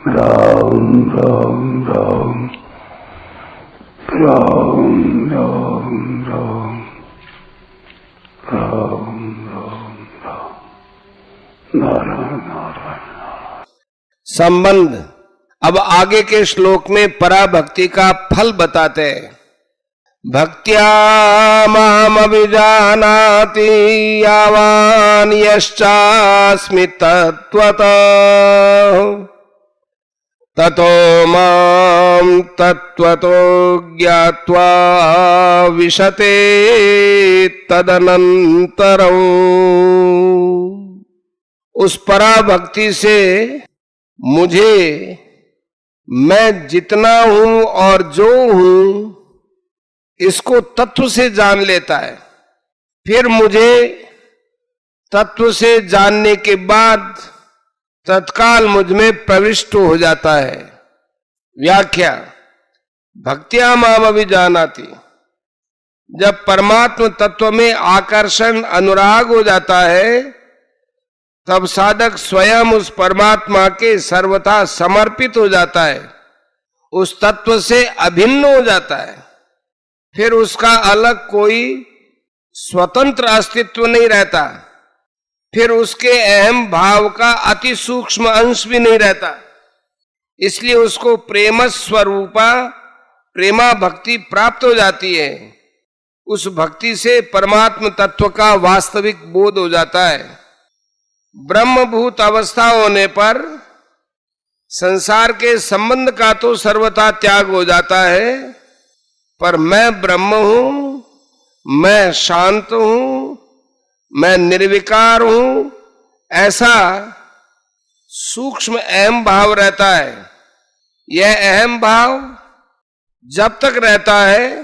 राम राम राम राम राम राम राम राम राम नारायण नारायण। संबंध। अब आगे के श्लोक में पराभक्ति का फल बताते हैं। भक्त्या मामभिजानाति यावान् यश्चास्मि तत्त्वतः ततो मां तत्त्वतो ज्ञात्वा विशते तदनन्तरम्। उस पराभक्ति से मुझे मैं जितना हूं और जो हूं इसको तत्व से जान लेता है। फिर मुझे तत्व से जानने के बाद तत्काल मुझ में प्रविष्ट हो जाता है। व्याख्या। भक्त्या माम अभिजानाति। जब परमात्म तत्व में आकर्षण अनुराग हो जाता है तब साधक स्वयं उस परमात्मा के सर्वथा समर्पित हो जाता है, उस तत्व से अभिन्न हो जाता है। फिर उसका अलग कोई स्वतंत्र अस्तित्व नहीं रहता। फिर उसके अहम भाव का अति सूक्ष्म अंश भी नहीं रहता। इसलिए उसको प्रेम स्वरूपा प्रेमा भक्ति प्राप्त हो जाती है। उस भक्ति से परमात्म तत्व का वास्तविक बोध हो जाता है। ब्रह्मभूत अवस्था होने पर संसार के संबंध का तो सर्वथा त्याग हो जाता है, पर मैं ब्रह्म हूं, मैं शांत हूं, मैं निर्विकार हूं, ऐसा सूक्ष्म अहम भाव रहता है। यह अहम भाव जब तक रहता है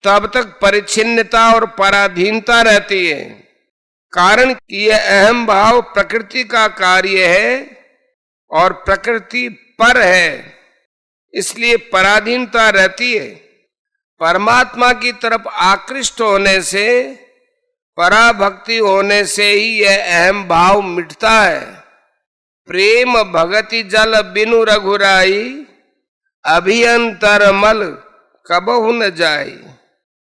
तब तक परिच्छिन्नता और पराधीनता रहती है। कारण कि यह अहम भाव प्रकृति का कार्य है और प्रकृति पर है, इसलिए पराधीनता रहती है। परमात्मा की तरफ आकृष्ट होने से, पराभक्ति होने से ही यह अहम भाव मिटता है। प्रेम भगति जल बिनु रघुराई, अभियंतर मल कबहु न जाई।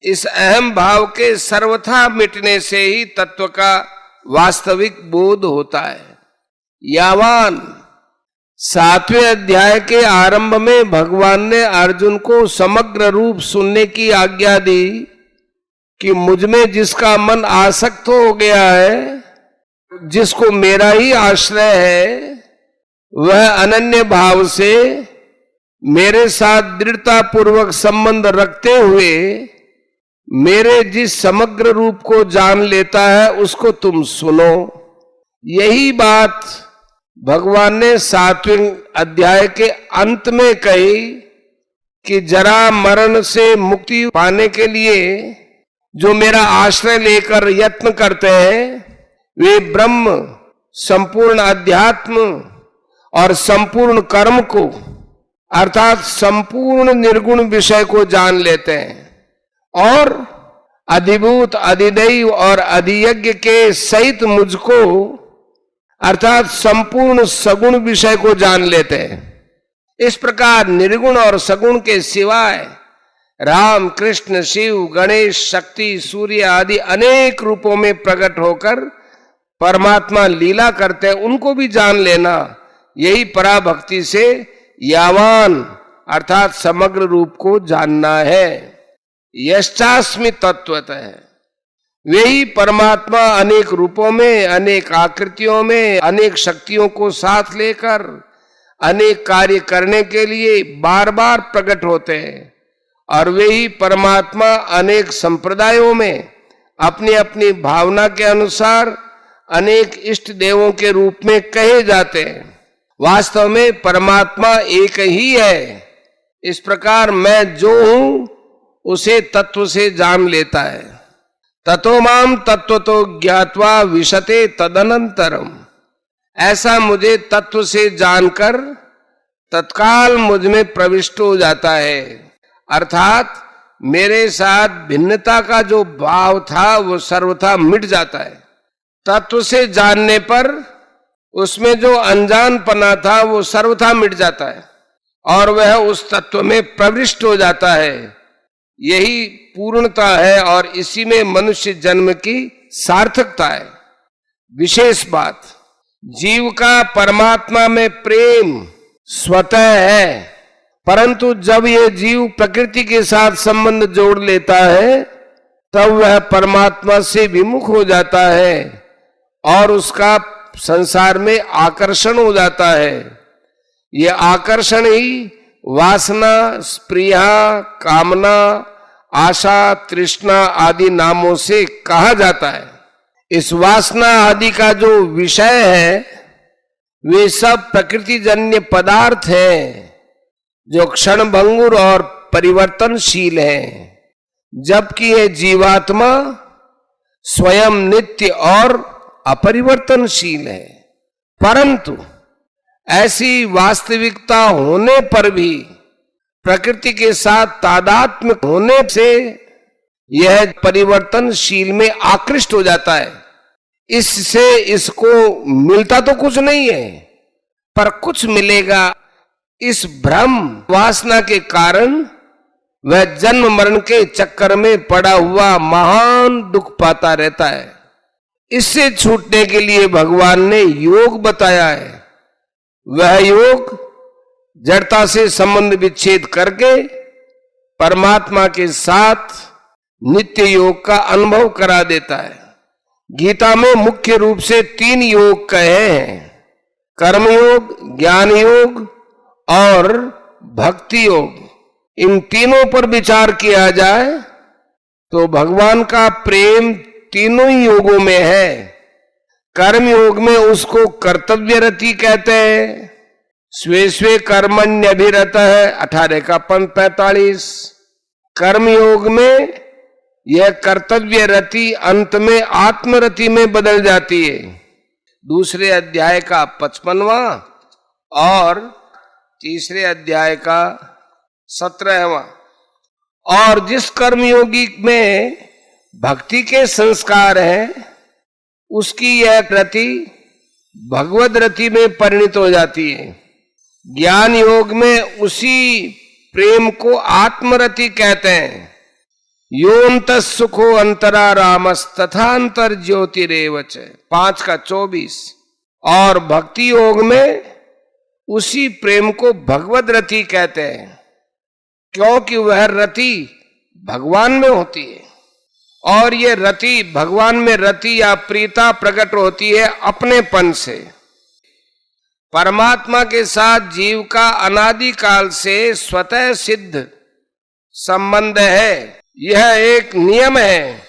इस अहम भाव के सर्वथा मिटने से ही तत्व का वास्तविक बोध होता है। यावान। 7वें अध्याय के आरंभ में भगवान ने अर्जुन को समग्र रूप सुनने की आज्ञा दी कि मुझ में जिसका मन आसक्त हो गया है, जिसको मेरा ही आश्रय है, वह अनन्य भाव से मेरे साथ दृढ़ता पूर्वक संबंध रखते हुए मेरे जिस समग्र रूप को जान लेता है उसको तुम सुनो। यही बात भगवान ने 7वें अध्याय के अंत में कही कि जरा मरण से मुक्ति पाने के लिए जो मेरा आश्रय लेकर यत्न करते हैं वे ब्रह्म, संपूर्ण अध्यात्म और संपूर्ण कर्म को अर्थात संपूर्ण निर्गुण विषय को जान लेते हैं और अधिभूत, अधिदैव और अधियज्ञ के सहित मुझको अर्थात संपूर्ण सगुण विषय को जान लेते हैं। इस प्रकार निर्गुण और सगुण के सिवाय राम, कृष्ण, शिव, गणेश, शक्ति, सूर्य आदि अनेक रूपों में प्रकट होकर परमात्मा लीला करते हैं, उनको भी जान लेना। यही पराभक्ति से यावान अर्थात समग्र रूप को जानना है। यश्चास्मि तत्वतः। वही परमात्मा अनेक रूपों में, अनेक आकृतियों में, अनेक शक्तियों को साथ लेकर अनेक कार्य करने के लिए बार बार प्रकट होते हैं। और वे ही परमात्मा अनेक संप्रदायों में अपनी अपनी भावना के अनुसार अनेक इष्ट देवों के रूप में कहे जाते हैं। वास्तव में परमात्मा एक ही है। इस प्रकार मैं जो हूं उसे तत्व से जान लेता है। ततो माम तत्वतो ज्ञात्वा विशते तदनंतरम। ऐसा मुझे तत्व से जानकर तत्काल मुझ में प्रविष्ट हो जाता है। अर्थात मेरे साथ भिन्नता का जो भाव था वो सर्वथा मिट जाता है। तत्व से जानने पर उसमें जो अनजानपना था वो सर्वथा मिट जाता है और वह उस तत्व में प्रविष्ट हो जाता है। यही पूर्णता है और इसी में मनुष्य जन्म की सार्थकता है। विशेष बात, जीव का परमात्मा में प्रेम स्वतः है, परंतु जब यह जीव प्रकृति के साथ संबंध जोड़ लेता है तब वह परमात्मा से विमुख हो जाता है और उसका संसार में आकर्षण हो जाता है। यह आकर्षण ही वासना, स्पृहा, कामना, आशा, तृष्णा आदि नामों से कहा जाता है। इस वासना आदि का जो विषय है वे सब प्रकृतिजन्य पदार्थ हैं जो क्षणभंगुर और परिवर्तनशील हैं, जबकि यह जीवात्मा स्वयं नित्य और अपरिवर्तनशील है। परंतु ऐसी वास्तविकता होने पर भी प्रकृति के साथ तादात्म्य होने से यह परिवर्तनशील में आकृष्ट हो जाता है। इससे इसको मिलता तो कुछ नहीं है, पर कुछ मिलेगा, इस भ्रम वासना के कारण वह जन्म मरण के चक्कर में पड़ा हुआ महान दुख पाता रहता है। इससे छूटने के लिए भगवान ने योग बताया है। वह योग जड़ता से संबंध विच्छेद करके परमात्मा के साथ नित्य योग का अनुभव करा देता है। गीता में मुख्य रूप से 3 योग कहे हैं, कर्मयोग, ज्ञान योग और भक्ति योग। इन तीनों पर विचार किया जाए तो भगवान का प्रेम तीनों ही योगों में है। कर्म योग में उसको कर्तव्य रति कहते हैं, स्वे स्वे कर्मण्यभिरत है 18 का पंथ 45। कर्म योग में यह कर्तव्य रति अंत में आत्मरति में बदल जाती है। दूसरे अध्याय का 55वां और तीसरे अध्याय का 17वां। और जिस कर्मयोगी में भक्ति के संस्कार हैं उसकी यह रति भगवद रति में परिणत हो जाती है। ज्ञान योग में उसी प्रेम को आत्मरति कहते हैं। योऽन्तः सुखो अंतरा रामस् तथांतर ज्योतिरेवच 5 का 24। और भक्ति योग में उसी प्रेम को भगवद रति कहते हैं, क्योंकि वह रति भगवान में होती है। और ये रति भगवान में रति या प्रीता प्रकट होती है अपनेपन से। परमात्मा के साथ जीव का अनादि काल से स्वतः सिद्ध संबंध है। यह एक नियम है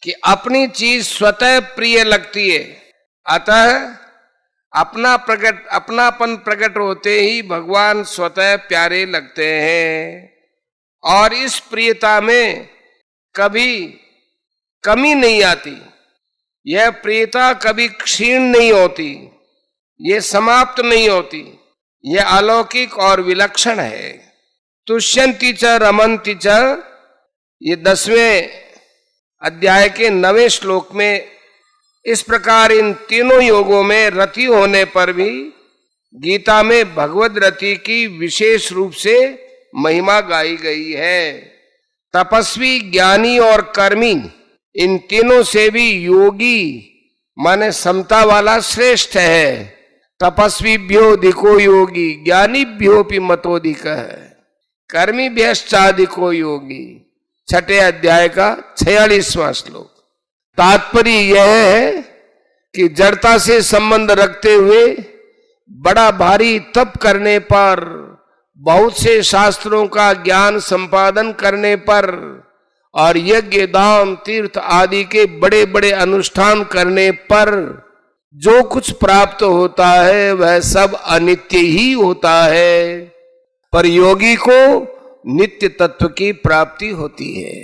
कि अपनी चीज स्वतः प्रिय लगती है, अतः अपनापन प्रकट होते ही भगवान स्वतः प्यारे लगते हैं। और इस प्रियता में कभी कमी नहीं आती। यह प्रियता कभी क्षीण नहीं होती, यह समाप्त नहीं होती। यह अलौकिक और विलक्षण है। तुष्यन्ति च रमन्ति च, ये 10वें अध्याय के 9वें श्लोक में इस प्रकार इन तीनों योगों में रति होने पर भी गीता में भगवद रति की विशेष रूप से महिमा गाई गई है। तपस्वी, ज्ञानी और कर्मी, इन तीनों से भी योगी माने समता वाला श्रेष्ठ है। तपस्वीभ्योऽधिको योगी ज्ञानीभ्योऽपि मतोऽधिकः कर्मीभ्यश्चाधिको योगी 6 अध्याय का 46वां श्लोक। तात्पर्य यह है कि जड़ता से संबंध रखते हुए बड़ा भारी तप करने पर, बहुत से शास्त्रों का ज्ञान संपादन करने पर और यज्ञ, दान, तीर्थ आदि के बड़े बड़े अनुष्ठान करने पर जो कुछ प्राप्त होता है वह सब अनित्य ही होता है, पर योगी को नित्य तत्व की प्राप्ति होती है।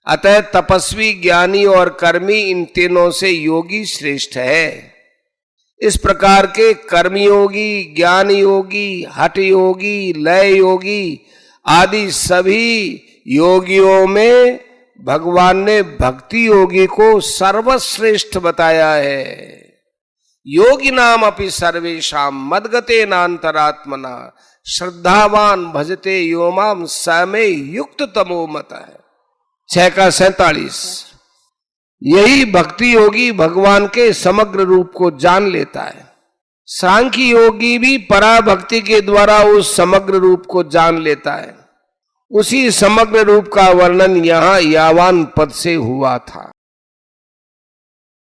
अतः तपस्वी, ज्ञानी और कर्मी, इन तीनों से योगी श्रेष्ठ है। इस प्रकार के कर्मयोगी, ज्ञान योगी, हठ योगी, लय योगी आदि सभी योगियों में भगवान ने भक्ति योगी को सर्वश्रेष्ठ बताया है। योगी नाम अपि सर्वेशाम मदगते नान्तरात्मना श्रद्धावान भजते योमाम समे युक्त तमो मत है। 6 का 47। यही भक्ति योगी भगवान के समग्र रूप को जान लेता है। सांख्य योगी भी पराभक्ति के द्वारा उस समग्र रूप को जान लेता है। उसी समग्र रूप का वर्णन यहां यावान पद से हुआ था।